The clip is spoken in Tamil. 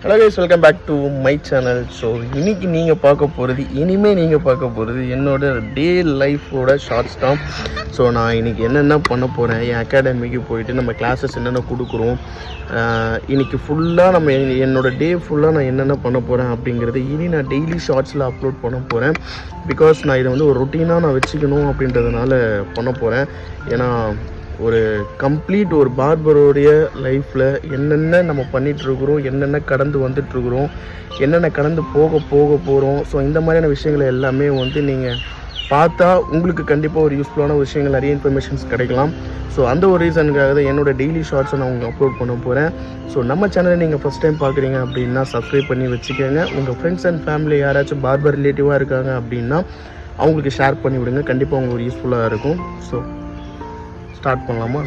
Hello guys, welcome back to my channel. So இன்றைக்கி நீங்கள் பார்க்க போகிறது என்னோட டே லைஃபோட ஷார்ட்ஸ் தான். ஸோ நான் இன்றைக்கி என்னென்ன பண்ண போகிறேன், என் அகாடமிக்கு போயிட்டு நம்ம கிளாஸஸ் என்னென்ன கொடுக்குறோம், இன்றைக்கி ஃபுல்லாக என்னோடய டே ஃபுல்லாக நான் என்னென்ன பண்ண போகிறேன் அப்படிங்கிறது இனி நான் டெய்லி ஷார்ட்ஸில் அப்லோட் பண்ண போகிறேன். பிகாஸ் நான் இதை ஒரு ரொட்டீனாக நான் வச்சுக்கணும் அப்படின்றதுனால பண்ண போகிறேன். ஏன்னா ஒரு பார்பரோடைய லைஃப்பில் என்னென்ன நம்ம பண்ணிகிட்ருக்குறோம், என்னென்ன கடந்து வந்துட்டுருக்குறோம், என்னென்ன கடந்து போக போகிறோம். ஸோ இந்த மாதிரியான விஷயங்களை எல்லாமே நீங்கள் பார்த்தா உங்களுக்கு கண்டிப்பாக ஒரு யூஸ்ஃபுல்லான விஷயங்கள், நிறைய இன்ஃபர்மேஷன்ஸ் கிடைக்கலாம். ஸோ அந்த ஒரு ரீசனுக்காக தான் என்னோட டெய்லி ஷார்ட்ஸை நான் உங்களுக்கு அப்லோட் பண்ண போகிறேன். ஸோ நம்ம சேனலை நீங்கள் ஃபஸ்ட் டைம் பார்க்குறீங்க அப்படின்னா சப்ஸ்கிரைப் பண்ணி வச்சுக்கோங்க. உங்கள் ஃப்ரெண்ட்ஸ் அண்ட் ஃபேமிலி யாராச்சும் பார்பர் ரிலேட்டிவாக இருக்காங்க அப்படின்னா அவங்களுக்கு ஷேர் பண்ணி விடுங்க. கண்டிப்பாக உங்களுக்கு ஒரு யூஸ்ஃபுல்லாக இருக்கும். ஸோ ஸ்டார்ட் பண்ணலாமா?